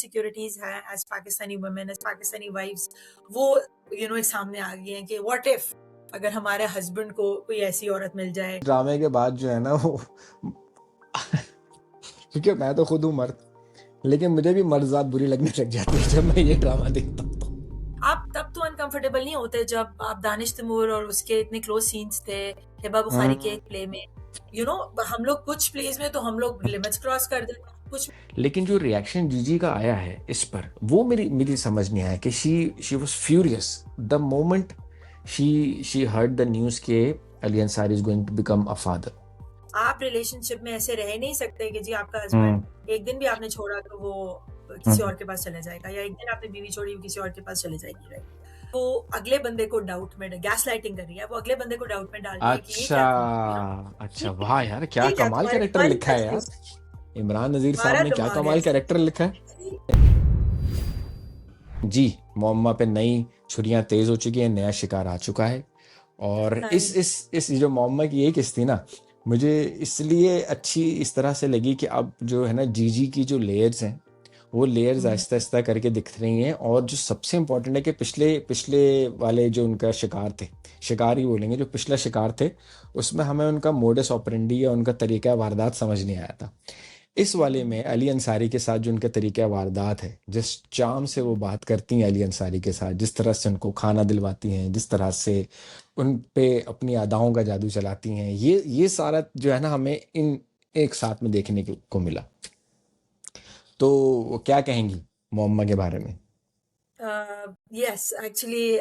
Insecurities हैं as Pakistani women, as Pakistani wives, वो एक सामने आ गई हैं कि व्हाट इफ अगर हमारे हस्बैंड को कोई ऐसी औरत मिल जाए। ड्रामे के बाद जो है ना वो क्योंकि मैं तो खुद हूँ मर्द, लेकिन मुझे भी मर्दात बुरी लगने लग जाती है जब मैं ये ड्रामा देखता हूँ। आप तब तो अनकंफर्टेबल नहीं होते जब आप दानिश तैमूर और उसके इतने क्लोज सीन्स थे हिबा बुखारी के एक प्ले में, हम लोग कुछ प्लेस में तो हम लोग लिमिट्स क्रॉस कर देते हैं, कुछ लेकिन जो रिएक्शन जीजी का आया है इस पर, वो मेरी समझ नहीं आया कि she was furious the moment she heard the news के Ali Ansari is going to become a father. आप रिलेशनशिप में ऐसे रह नहीं सकते कि जी आपका हस्बैंड एक दिन भी आपने छोड़ा तो वो किसी और के पास चला जाएगा, या एक दिन आपने बीवी छोड़ी वो किसी और के पास चले जाएगी, राइट? वो अगले बंदे को डाउट में, गैस लाइटिंग कर रही है, वो अगले बंदे को डाउट में डाल रही है कि ये क्या कर रही है, अच्छा, वाह यार, क्या ये क्या कमाल तुम्हारे कैरेक्टर लिखा है यार। इमरान नजीर साहब तुम्हारा ने क्या दिमाग कमाल है कैरेक्टर लिखा है जी। मोअम्मा पे नई छुरियां तेज हो चुकी हैं, नया शिकार आ चुका है। और हाँ इस जो मोअम्मा की ये किस्त थी ना, मुझे इसलिए अच्छी इस तरह से लगी कि अब जो है ना जीजी की जो लेयर्स हैं, वो लेयर्स आहिस्ता आहिस्ता करके दिख रही हैं। और जो सबसे इम्पोर्टेंट है कि पिछले पिछले वाले जो उनका शिकार थे, शिकार ही बोलेंगे, जो पिछला शिकार थे, उसमें हमें उनका मोडस ऑपरेंडी या उनका तरीका वारदात समझ नहीं आया था। इस वाले में अली अंसारी के साथ जो उनका तरीका वारदात है, जिस चाम से वो बात करती हैं अली अंसारी के साथ, जिस तरह से उनको खाना दिलवाती हैं, जिस तरह से उन पे अपनी अदाओं का जादू चलाती हैं, ये सारा जो है ना हमें इन एक साथ में देखने को मिला। तो क्या कहेंगी मोअम्मा के बारे में? यस एक्चुअली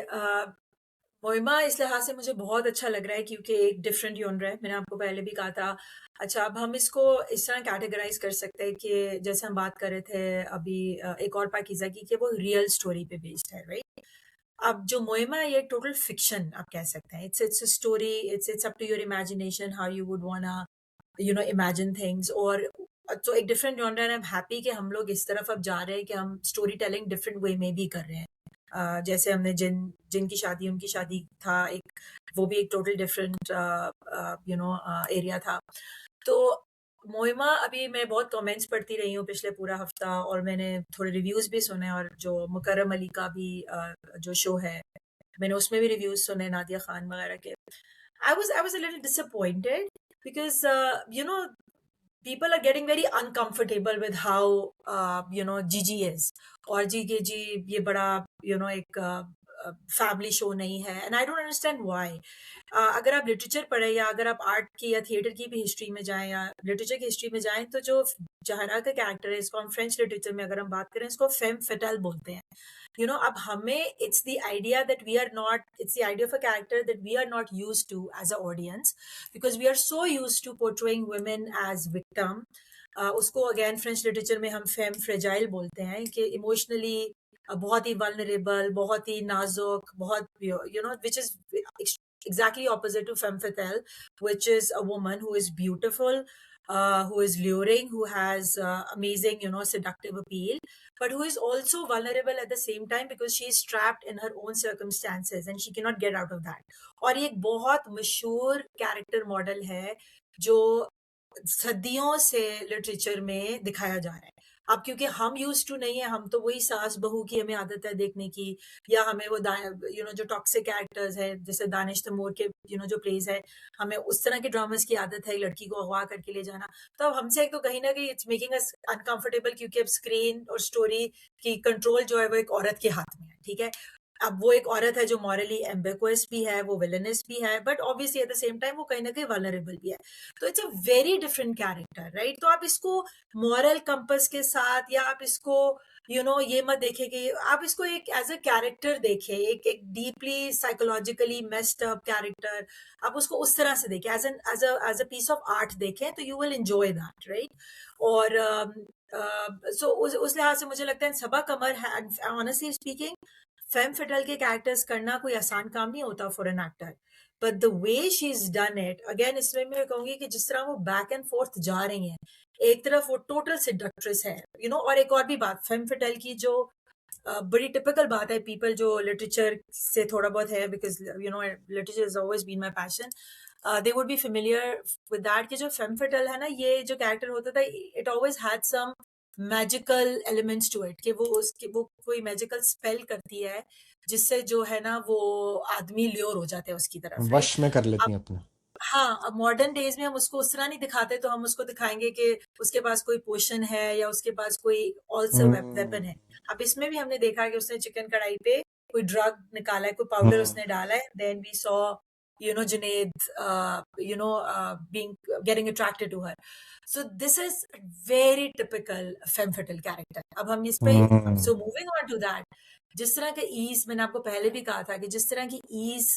मोइमा इस लिहाज से मुझे बहुत अच्छा लग रहा है क्योंकि एक डिफरेंट जॉनर है, मैंने आपको पहले भी कहा था। अच्छा, अब हम इसको इस तरह कैटेगराइज कर सकते हैं कि जैसे हम बात कर रहे थे अभी एक और पाकीज़ा की कि वो रियल स्टोरी पे बेस्ड है, राइट? अब जो मोइमा है ये टोटल फिक्शन आप कह सकते हैं, it's a story, it's up to your imagination how you would wanna imagine things. और तो एक डिफरेंट जॉनर है, आई एम हैप्पी कि हम लोग इस तरफ अब जा रहे हैं कि हम स्टोरी टेलिंग डिफरेंट वे में भी कर रहे हैं। जैसे हमने जिनकी शादी उनकी शादी था एक, वो भी एक टोटल डिफरेंट एरिया था। तो मोइमा अभी मैं बहुत कमेंट्स पढ़ती रही हूँ पिछले पूरा हफ्ता, और मैंने थोड़े रिव्यूज भी सुने, और जो मुकर्रम अली का भी जो शो है मैंने उसमें भी रिव्यूज सुने, नादिया खान वगैरह के। I was a little disappointed because people are getting very uncomfortable with how Gigi is, और जी ये बड़ा एक फैमिली शो नहीं है, and I don't understand why. अगर आप लिटरेचर पढ़े या अगर आप आर्ट की या थिएटर की भी हिस्ट्री में जाएं या लिटरेचर की हिस्ट्री में जाएं, तो जो जहरा का कैरेक्टर है, इसको हम फ्रेंच लिटरेचर में अगर हम बात करें, इसको फेम फेटल बोलते हैं। अब हमें it's the idea that we are not, it's the idea of a character that we are not used to as a audience, because we are so used to portraying women as victim. उसको again French literature में हम fame fragile बोलते हैं, कि emotionally बहुत ही vulnerable, बहुत ही नाजुक, बहुत which is exactly opposite to femme fatale, which is a woman who is beautiful, who is luring, who has amazing, seductive appeal, but who is also vulnerable at the same time because she is trapped in her own circumstances and she cannot get out of that. और ये एक बहुत मशहूर character model है जो सदियों से literature में दिखाया जा रहा है। अब क्योंकि हम यूज टू नहीं है, हम तो वही सास बहू की हमें आदत है देखने की, या हमें वो जो टॉक्सिक कैरेक्टर्स है जैसे दानिश तैमूर के जो प्लेज है, हमें उस तरह के ड्रामास की आदत है, लड़की को अगवा करके ले जाना। तो अब हमसे एक तो कहीं ना कहीं इट्स मेकिंग अस अनकंफर्टेबल, क्योंकि अब स्क्रीन और स्टोरी की कंट्रोल जो है वो एक औरत के हाथ में है, ठीक है? अब वो एक औरत है जो मॉरली एम्बिगुअस भी है, वो विलनस भी है, but obviously at the same time वो कहीं ना कहीं वल्नरेबल भी है। तो it's a very different character, right? तो आप इसको मॉरल कंपस के साथ, या आप इसको ये मत देखें कि आप इसको एक एज अ कैरेक्टर देखें, एक deeply psychologically messed up character, आप उसको उस तरह से देखें, as a piece of art देखें, तो you will enjoy that, right? और सो उस लिहाज से मुझे लगता है सबा कमर है, ऑनेस्टली स्पीकिंग, फेम फिटल के कैरेक्टर्स करना कोई आसान काम नहीं होता for an actor, but the way she is done it, again इसमें मैं कहूंगी कि जिस तरह वो बैक एंड फोर्थ जा रही हैं, एक तरफ वो टोटल सेडक्ट्रेस है, और एक और भी बात फेम फिटल की जो बड़ी टिपिकल बात है, पीपल जो लिटरेचर से थोड़ा बहुत है, because literature is always been my passion, they would be familiar with that कि जो फेम फिटल है ना, ये जो कैरेक्टर होता था, it always had some magical elements to it, कि वो कोई मैजिकल स्पेल करती है जिससे जो है ना वो आदमी ल्योर हो जाते हैं उसकी तरफ, राइट? वश में कर लेती अब हैं अपने। हाँ, अब मॉडर्न डेज में हम उसको उस तरह नहीं दिखाते, तो हम उसको दिखाएंगे कि उसके पास कोई पोशन है या उसके पास कोई ऑल्सो हम्म। वेपन है। अब इसमें भी हमने देखा कि उसने चिकन कढ़ाई पे कोई ड्रग निकाला है, कोई पाउडर हम्म। उसने डाला है, then we saw Junaid being getting attracted to her. So this is very typical femme fatale character. अब हम इस पे, हम्म। so moving on to that, जिस तरह के ईज मैंने आपको पहले भी कहा था कि जिस तरह की ईज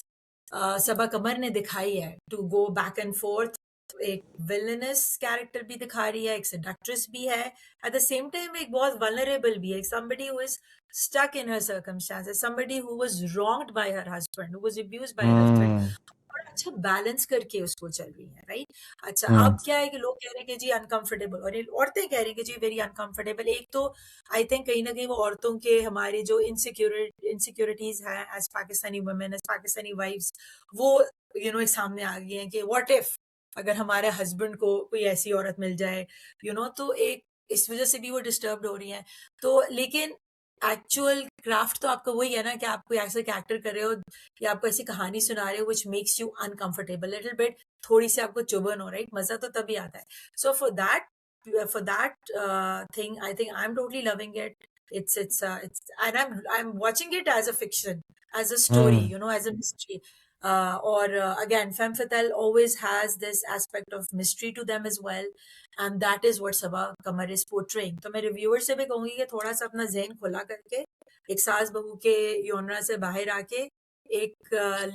सबा कमर ने दिखाई है to go back and forth, एक विलनस कैरेक्टर भी दिखा रही है, एक सेडक्ट्रेस भी है, एट द सेम टाइम एक बहुत वल्नरेबल भी है, somebody who is stuck in her circumstances, somebody who was wronged by her husband, who was abused by her husband, हम्म। बड़ा अच्छा बैलेंस करके उसको चल रही है, राइट? अच्छा, हम्म। अब क्या है कि लोग कह रहे हैं कि जी अनकंफर्टेबल, और ये औरतें कह रही हैं कि जी वेरी अनकंफर्टेबल। एक तो आई थिंक कहीं ना कहीं वो औरतों के हमारी जो इनसिक्योरिटीज हैं as Pakistani women, as Pakistani wives, वो एक सामने आ गई हैं कि व्हाट इफ अगर हमारे हस्बैंड को कोई ऐसी औरत मिल जाए, तो एक इस वजह से भी वो डिस्टर्ब हो रही हैं। तो लेकिन एक्चुअल क्राफ्ट तो आपका वही है ना कि आप कोई ऐसा कैरेक्टर कर रहे हो या आपको ऐसी कहानी सुना रहे हो which makes you uncomfortable little bit, थोड़ी सी आपको चुभन हो, राइट? मजा तो तभी आता है। सो for that thing, I think I'm totally loving it. It's and I'm watching it as a fiction, as a story, hmm. as a mystery. Or again, femme fatale always has this aspect of mystery to them as well, and that is what Sabaa Qamar is portraying. तो मैं reviewer से भी कहूंगी कि थोड़ा सा अपना जहन खुला करके एक सास बहू के योनरा से बाहर आके एक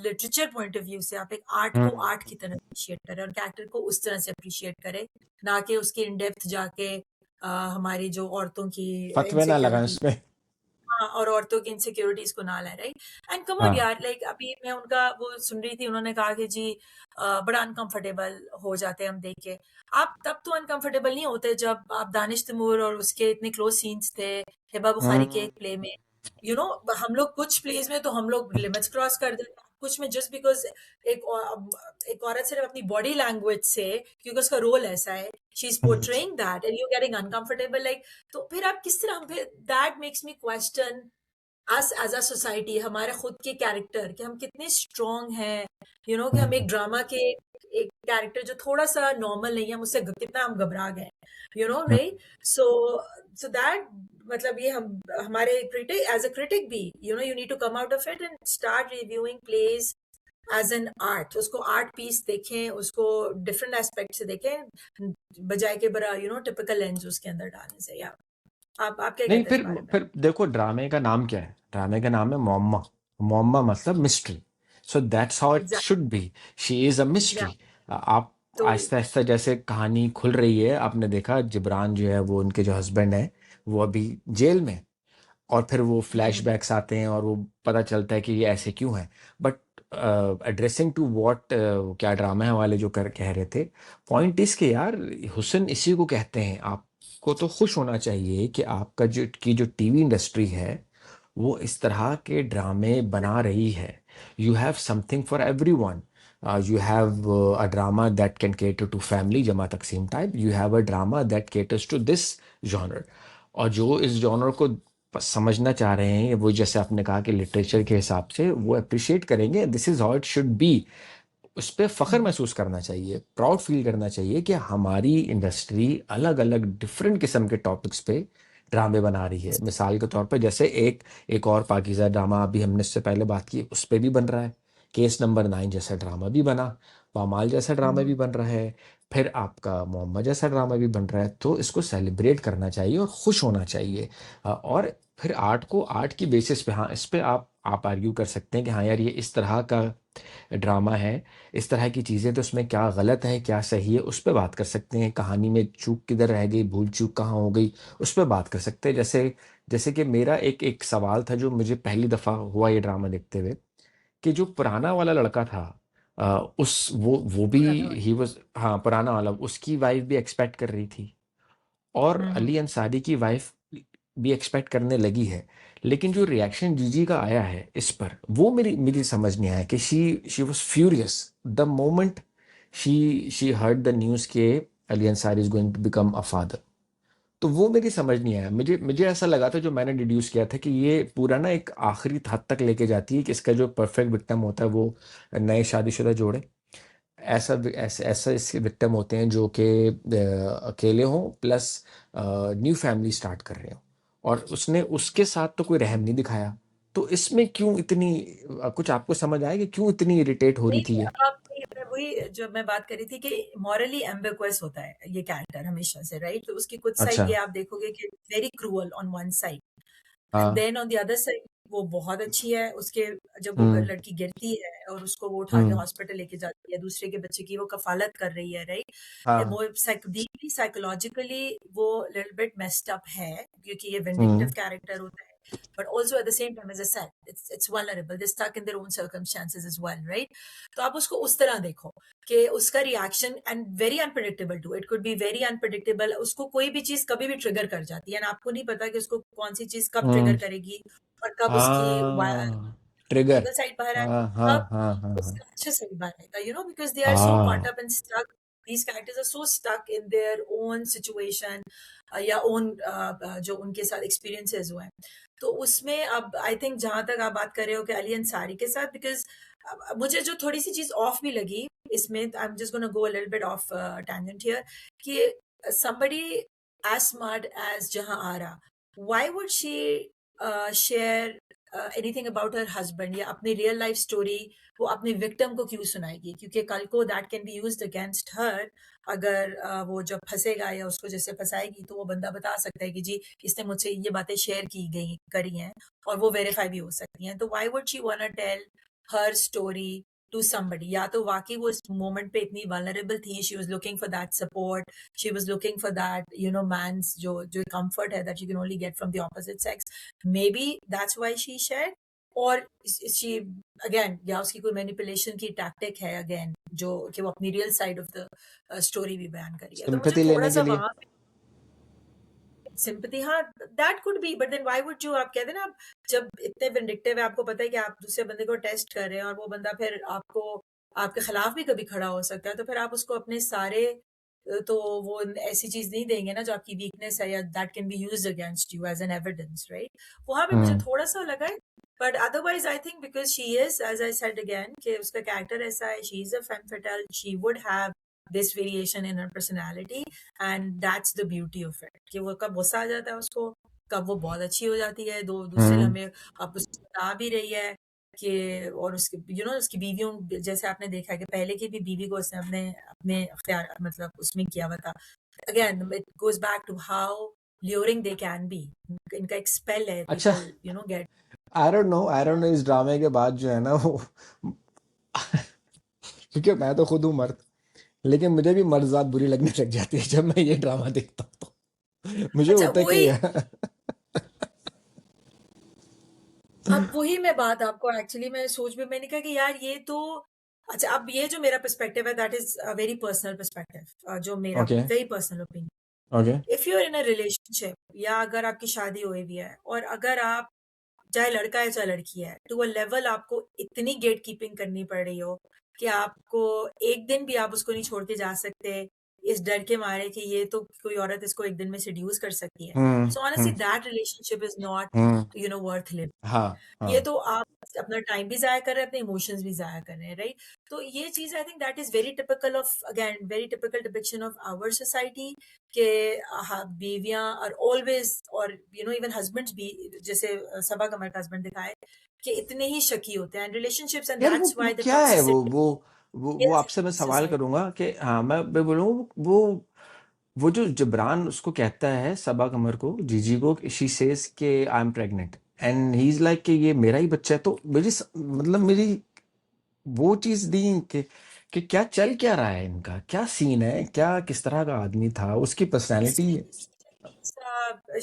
लिटरेचर पॉइंट ऑफ व्यू से आप एक आर्ट को हम्म। आर्ट की तरह अप्रिशिएट करें और कैरेक्टर को उस तरह से अप्रिशिएट करें, ना कि उसके इन डेप्थ जाके हमारी जो औरतों की फतवे ना लगाएं इनसिक्योरिटी, उसमें। हाँ, और औरतों की इनसिक्योरिटीज को ना लाए, राइट? एंड कम ऑन हाँ। यार, लाइक अभी मैं उनका वो सुन रही थी, उन्होंने कहा कि जी बड़ा अनकंफर्टेबल हो जाते हैं हम देख के। आप तब तो अनकंफर्टेबल नहीं होते जब आप दानिश तैमूर और उसके इतने क्लोज सीन्स थे हिबा बुखारी के हम्म। एक प्ले में, हम लोग कुछ प्लेस में तो हम लोग लिमिट्स क्रॉस कर देते हैं, कुछ में जस्ट बिकॉज एक औरत सिर्फ अपनी बॉडी लैंग्वेज से, क्योंकि उसका रोल ऐसा है, she is portraying that and you getting uncomfortable, like, तो फिर आप किस तरह, फिर that makes me question us as a society, हमारे खुद के कैरेक्टर, कि हम कितने स्ट्रांग हैं, कि हम एक ड्रामा के एक कैरेक्टर जो थोड़ा सा नॉर्मल नहीं है, हम उससे कितना हम घबरा गए, राइट? सो सो दैट, मतलब ये हम हमारे क्रिटिक, एज अ क्रिटिक भी, you need to come out of it and start reviewing plays as an art, उसको आर्ट पीस देखें, उसको डिफरेंट एस्पेक्ट से देखें, बजाय के बड़ा टिपिकल लेंस उसके अंदर डालने से। या आप क्या नहीं, कहते हैं इस फिर बारे में? फिर देखो, ड्रामे का नाम क्या है? ड्रामे का नाम है मोम्मा। मोम्मा मतलब mystery. So that's how it exact, should be. She is अ या मिस्ट्री। आप तो आहिस्ता आहिस्ता जैसे कहानी खुल रही है, आपने देखा जिब्रान जो है, वो उनके जो हस्बैंड है, वो अभी जेल में, और फिर वो हम्म, फ्लैशबैक्स आते हैं और वो पता चलता है कि ये ऐसे क्यों है। बट एड्रेसिंग टू व्हाट, क्या ड्रामा है वाले जो कर कह रहे थे, पॉइंट इस के यार, हुस्न इसी को कहते हैं। आपको तो खुश होना चाहिए कि आपका जो टीवी इंडस्ट्री है, वो इस तरह के ड्रामे बना रही है। You have something for every one. You have a drama that can cater to family, Jama Taksim type. You have a drama that caters to this genre. और जो इस जॉनर को समझना चाह रहे हैं, वो जैसे आपने कहा कि लिटरेचर के हिसाब से वो अप्रिशिएट करेंगे, this is how it should be. उस पर फख्र हम्म, महसूस करना चाहिए, प्राउड फील करना चाहिए कि हमारी इंडस्ट्री अलग अलग डिफरेंट किस्म के टॉपिक्स पे ड्रामे बना रही है। मिसाल के तौर पे जैसे एक एक और पाकीज़ा ड्रामा अभी हमने इससे पहले बात की, उस पे भी बन रहा है। केस नंबर 9 जैसा ड्रामा भी बना, पामाल जैसा ड्रामा भी हम्म, बन रहा है, फिर आपका मोहम्मद जैसा ड्रामा भी बन रहा है। तो इसको सेलिब्रेट करना चाहिए और खुश होना चाहिए। और फिर आर्ट को आर्ट की बेसिस पे, हाँ, इस पे आप आर्ग्यू कर सकते हैं कि हाँ यार, ये इस तरह का ड्रामा है, इस तरह की चीज़ें, तो उसमें क्या गलत है क्या सही है, उस पर बात कर सकते हैं। कहानी में चूक किधर रह गई, भूल चूक कहाँ हो गई, उस पर बात कर सकते हैं। जैसे जैसे कि मेरा एक एक सवाल था जो मुझे पहली दफ़ा हुआ ये ड्रामा देखते हुए, कि जो पुराना वाला लड़का था, उस वो भी, पुराना वाला। ही वाज, हाँ, पुराना वाला, उसकी वाइफ भी एक्सपेक्ट कर रही थी, और हम्म, अली अंसारी की वाइफ भी एक्सपेक्ट करने लगी है। लेकिन जो रिएक्शन जीजी का आया है इस पर, वो मेरी मेरी समझ नहीं आया कि she was furious the moment she heard the news के Ali Ansari is going to become a father. तो वो मेरी समझ नहीं आया। मुझे मुझे ऐसा लगा था, जो मैंने डिड्यूस किया था, कि ये पूरा ना एक आखिरी हद तक लेके जाती है कि इसका जो परफेक्ट विक्टिम होता है वो नए शादीशुदा जोड़े। ऐसे ऐसा इसके विक्टिम होते हैं जो कि अकेले हों, प्लस न्यू फैमिली स्टार्ट कर रहे हो, और उसने उसके साथ तो कोई रहम नहीं दिखाया। तो इसमें क्यों इतनी कुछ आपको समझ आया कि क्यों इतनी इरिटेट हो रही नहीं, थी नहीं, ये? आप मैं वही जो मैं बात कर रही थी कि मॉरली एम्बिगुअस होता है ये कैरेक्टर हमेशा से, राइट? तो उसकी कुछ अच्छा। साइड ये आप देखोगे कि very cruel on one side, and हाँ। Then on the other side वो बहुत अच्छी है। उसके जब वो हम्म। लड़की गिरती है और उसको वो उठा के हम्म। हॉस्पिटल लेके जाती है, दूसरे के बच्चे की वो कफालत कर रही है, राइट? हाँ। वो डीपली साइकोलॉजिकली वो लिटिल बिट मेस्ड अप है, क्योंकि ये विंडिक्टिव हम्म। कैरेक्टर होता है, but also at the same time, as I said, it's vulnerable. They're stuck in their own circumstances as well, right? तो आप उसको उस तरह देखो कि उसका reaction and very unpredictable to, it could be very unpredictable. उसको कोई भी चीज कभी भी ट्रिगर कर जाती है, एंड आपको नहीं पता कि उसको कौन सी चीज कब ट्रिगर हम्म। करेगी और कब उसकी हाँ, ट्रिगर। evil side बाहर आएगा, हाँ हाँ कब हाँ हाँ हाँ। उसका अच्छा side बाहर आएगा, because they are so caught हाँ। up and stuck. These characters are so stuck in their own situation, या own जो उनके साथ experiences हुए हैं। तो उसमें अब आई थिंक जहां तक आप बात कर रहे हो कि अली अंसारी के साथ, बिकॉज मुझे जो थोड़ी सी चीज ऑफ भी लगी इसमें, I am just gonna go a little bit of tangent here, कि somebody as smart as जहां आरा, why would she share anything about her husband, या अपनी रियल लाइफ स्टोरी वो अपने विक्टिम को क्यों सुनाएगी? क्योंकि कल को that can be used against her. अगर वो जब फंसेगा या उसको जैसे फंसाएगी, तो वो बंदा बता सकता है कि जी इसने मुझसे ये बातें शेयर की गई करी हैं, और वो वेरीफाई भी हो सकती हैं। तो why would she want tell her story to somebody? या तो वाकई वो इस मोमेंट पे इतनी वल्नरेबल थी, she was looking for that support, she was looking for that man's जो जो कंफर्ट है that you can only get from the opposite sex. Maybe that's why she share, और शी अगेन, या उसकी कोई manipulation की tactic है again, जो कि वो अपनी real side of the story भी बयान करी है। तो मुझे सिंपैथी थोड़ा लेने के सा लिए। वहां सिंपैथी, हाँ, that could be, but then why would you, आप कहते हैं ना, आप जब इतने विंडिक्टिव है, आपको पता है कि आप दूसरे बंदे को टेस्ट कर रहे हैं और वो बंदा फिर आपको आपके खिलाफ भी कभी खड़ा हो सकता है, तो फिर आप उसको अपने सारे तो वो ऐसी चीज नहीं देंगे ना जो आपकी वीकनेस है, या that can be used against you as an evidence, right? वहां पे मुझे हम्म। थोड़ा सा लगा है, but otherwise I think because she is, as I said again, कि उसका कैरेक्टर ऐसा है, she is a femme fatale, she would have this variation in her personality, and that's the beauty of it, कि वो कब गुस्सा आ जाता है उसको, कब वो बहुत अच्छी हो जाती है, दो दूसरे हम्म। लम्हे अब उसको बता भी रही है कि, और उसकी उसकी बीवियों, जैसे आपने देखा है कि पहले की भी बीवी को उसने अपने अपने अख्तियार मतलब उसमें किया हुआ था। Again it goes back to how luring they can be, इनका एक स्पेल है, अच्छा। People get. I don't know इस ड्रामे के बाद जो है ना वो क्योंकि मैं तो खुद हूँ मर्द, लेकिन मुझे भी मर्द बुरी लगने लग जाती है जब मैं ये ड्रामा देखता हूँ। तो मुझे अच्छा, होता है कि वही, अब वही मैं बात आपको एक्चुअली मैं सोच में मैंने कहा कि यार ये तो, अच्छा, अब ये जो मेरा पर्सपेक्टिव है that is a very personal perspective, जो मेरा okay. Very personal opinion, okay. If you are in a relationship, या अगर आपकी शादी हुई भी है, और अगर आप, चाहे लड़का है चाहे लड़की है, टू अ लेवल आपको इतनी गेट कीपिंग करनी पड़ रही हो कि आपको एक दिन भी आप उसको नहीं छोड़ के जा सकते, इस डर के मारे कि ये तो कोई औरत इसको एक दिन में सेड्यूस कर सकती है। So honestly hmm. That relationship is not hmm. Worth living. हाँ। ये हाँ। तो आप अपना टाइम भी जाया कर रहे हैं, अपने इमोशंस भी जाया कर रहे हैं, राइट? तो ये चीज I think that is very typical of, again very typical depiction of our society, के बीवियां आर ऑलवेज, और इवन हस्बैंड्स भी, जैसे सबा कमर का हस्बैंड दिखाए, कि इतने ही शकी होते हैं रिलेशनशिप्स, एंड यार दैट्स वो व्हाई द क्या है, टॉक्सिसिटी वो इज आपसे मैं इन सवाल सोसाइटी। करूंगा कि हाँ, मैं बोलूँ, वो जो जबरान उसको कहता है सबा कमर को, जीजी को, शी सेज के I am pregnant, and he is like कि ये मेरा ही बच्चा है। तो मतलब मेरी वो चीज दी कि क्या चल क्या रहा है, इनका क्या सीन है, क्या किस तरह का आदमी था, उसकी personality.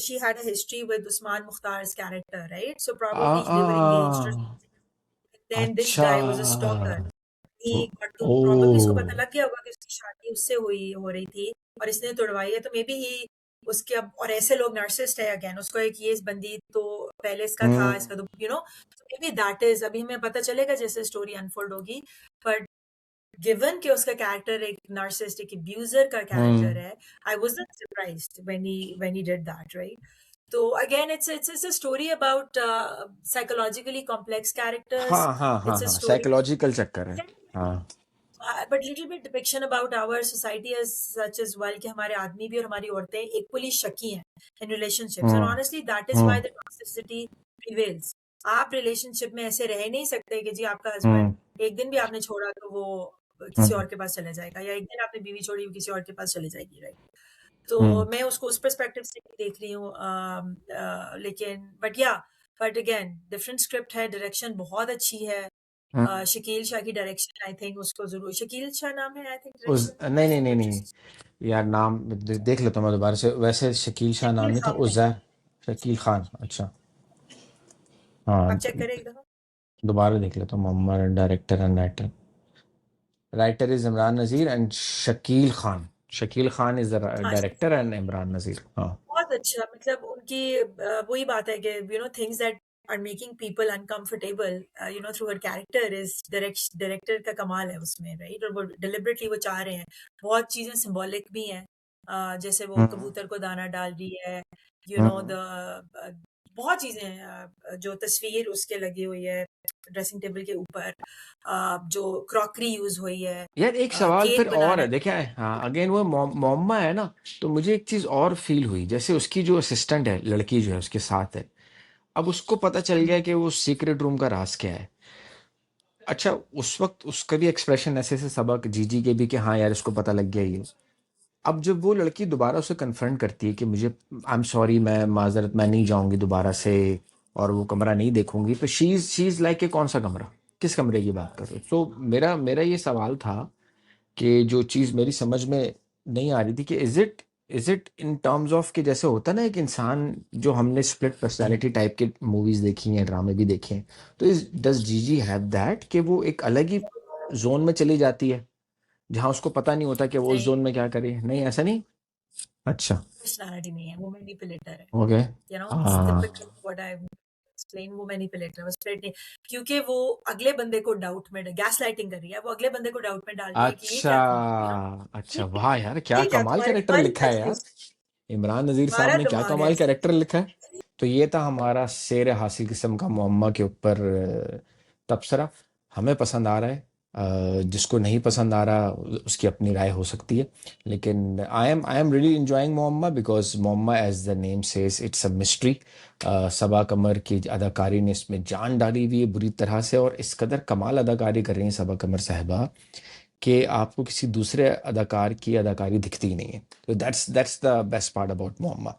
She had a history with Usman Mukhtar's character, right? So uh, probably they were engaged, or uh, then this अच्छा। guy was a stalker. He got to, oh. probably उसको पता लग गया होगा कि उसकी शादी उससे हो रही थी, और इसने तोड़वाई है, तो मे बी ही उसके, अब और ऐसे लोग नर्सिस्ट है, अगेन उसको एक ये इस बंदी तो पहले इसका था, हम्म। इसका तो मे बी दैट इज, अभी हमें पता चलेगा जैसे स्टोरी अनफोल्ड होगी, बट गिवन कि उसका कैरेक्टर एक नार्सिसिस्टिक अब्यूजर का कैरेक्टर हम्म। है, I was not surprised when he did that, right? तो again it's a story about psychologically complex characters. हाँ हाँ हाँ इट्स अ हाँ, स्टोरी, साइकोलॉजिकल चक्कर है। हाँ। But little bit depiction about our society as such as well, कि हमारे आदमी भी और हमारी औरतें इक्वली शकी हैं in relationships, and hmm. Honestly that is why hmm. The toxicity prevails. आप रिलेशनशिप में ऐसे रह नहीं सकते कि जी आपका हस्बैंड हम्म। एक दिन भी आपने छोड़ा तो वो किसी हम्म। और के पास चला जाएगा, या एक दिन आपने बीवी छोड़ी वो किसी और के पास चले जाएगी, राइट? तो हम्म। मैं उसको उस पर्सपेक्टिव से देख रही हूँ. लेकिन बट अगेन डिफरेंट स्क्रिप्ट है, डायरेक्शन बहुत अच्छी है. हम्म। शकील शाह की डायरेक्शन, आई थिंक उसको जरूर, शकील शाह नाम है आई थिंक उस डायरेक्शन नहीं नहीं नहीं में. नहीं, यार नाम देख लेता हूँ मैं दोबारा से। वैसे शकील शाह नाम शकील नहीं था, खान है. उज़ैर। शकील खान, अच्छा। हाँ, आप चेक करें एक दफा. दोबारा देख लेता हूँ। Mohammad director and writer. Writer is Imran Nazir and Shakeel Khan. Shakeel Khan is the हाँ, डायरेक्टर एंड इमरान नज़ीर। हाँ। बहुत अच्छा. मतलब उनकी वही बात है कि things that are making people uncomfortable through her character is director का कमाल है उसमें, राइट? और वो डिलिबरेटली वो चाह रहे हैं. बहुत चीजें सिंबॉलिक भी हैं. जैसे वो हम्म। कबूतर को दाना डाल रही है, हम्म। द बहुत चीजें हैं. जो तस्वीर उसके लगी हुई है ड्रेसिंग टेबल के ऊपर, जो क्रॉकरी यूज हुई है, यार एक सवाल फिर केक और बनाना. है, देखा है, हाँ, अगेन वो मोम्मा है ना। तो मुझे एक चीज और फील हुई, जैसे उसकी जो असिस्टेंट है, लड़की जो है उसके साथ है, अब उसको पता चल गया कि वो सीक्रेट रूम का राज क्या है। अच्छा, उस वक्त उसका भी एक्सप्रेशन ऐसे से सबक जीजी के भी कि हाँ यार इसको पता लग गया ये। अब जब वो लड़की दोबारा उसे कन्फ्रंट करती है कि मुझे, आई एम सॉरी, मैं माजरत, मैं नहीं जाऊंगी दोबारा से और वो कमरा नहीं देखूंगी, तो शी इज लाइक कि कौन सा कमरा, किस कमरे की बात कर रहे हो? तो मेरा मेरा ये सवाल था कि जो चीज़ मेरी समझ में नहीं आ रही थी कि is it in terms of कि जैसे होता है ना एक इंसान, जो हमने स्प्लिट पर्सनालिटी टाइप के मूवीज देखी हैं, ड्रामे भी देखे हैं, तो इज डज जीजी हैव दैट कि वो एक अलग ही जोन में चली जाती है जहां उसको पता नहीं होता कि वो उस नहीं, जोन में क्या करे? नहीं, ऐसा नहीं। अच्छा। पर्सनालिटी नहीं है, वो मैनिपुलेटर है. ओके। It's हाँ। typical what I've explained. वो मैनिपुलेटर, वो स्प्रेड नहीं, क्योंकि वो अगले बंदे को डाउट में गैस लाइटिंग कर रही है. वो अगले बंदे को डाउट में डाल रही है कि ये अच्छा। क्या था, अच्छा, वाह यार, क्या ये क्या कमाल तुम्हारे कैरेक्टर तुम्हारी लिखा क्या है यार। चीज, इमरान नज़ीर साहब तुम्हारा ने क्या दिमाग है. कमाल कैरेक्टर लिखा है। तो ये था हमारा शेर हासिल किस्म का मुअम्मा के ऊपर तबसरा। हमें पसंद आ रहा है, जिसको नहीं पसंद आ रहा उसकी अपनी राय हो सकती है। लेकिन I am really enjoying Muamma, because Muamma as the name says it's a mystery. Saba Qamar की अदाकारी ने इसमें जान डाली हुई है बुरी तरह से, और इस कदर कमाल अदाकारी कर रही हैं सबा कमर साहिबा कि आपको किसी दूसरे अदाकार की अदाकारी दिखती ही नहीं है। तो that's the best part about मुअम्मा।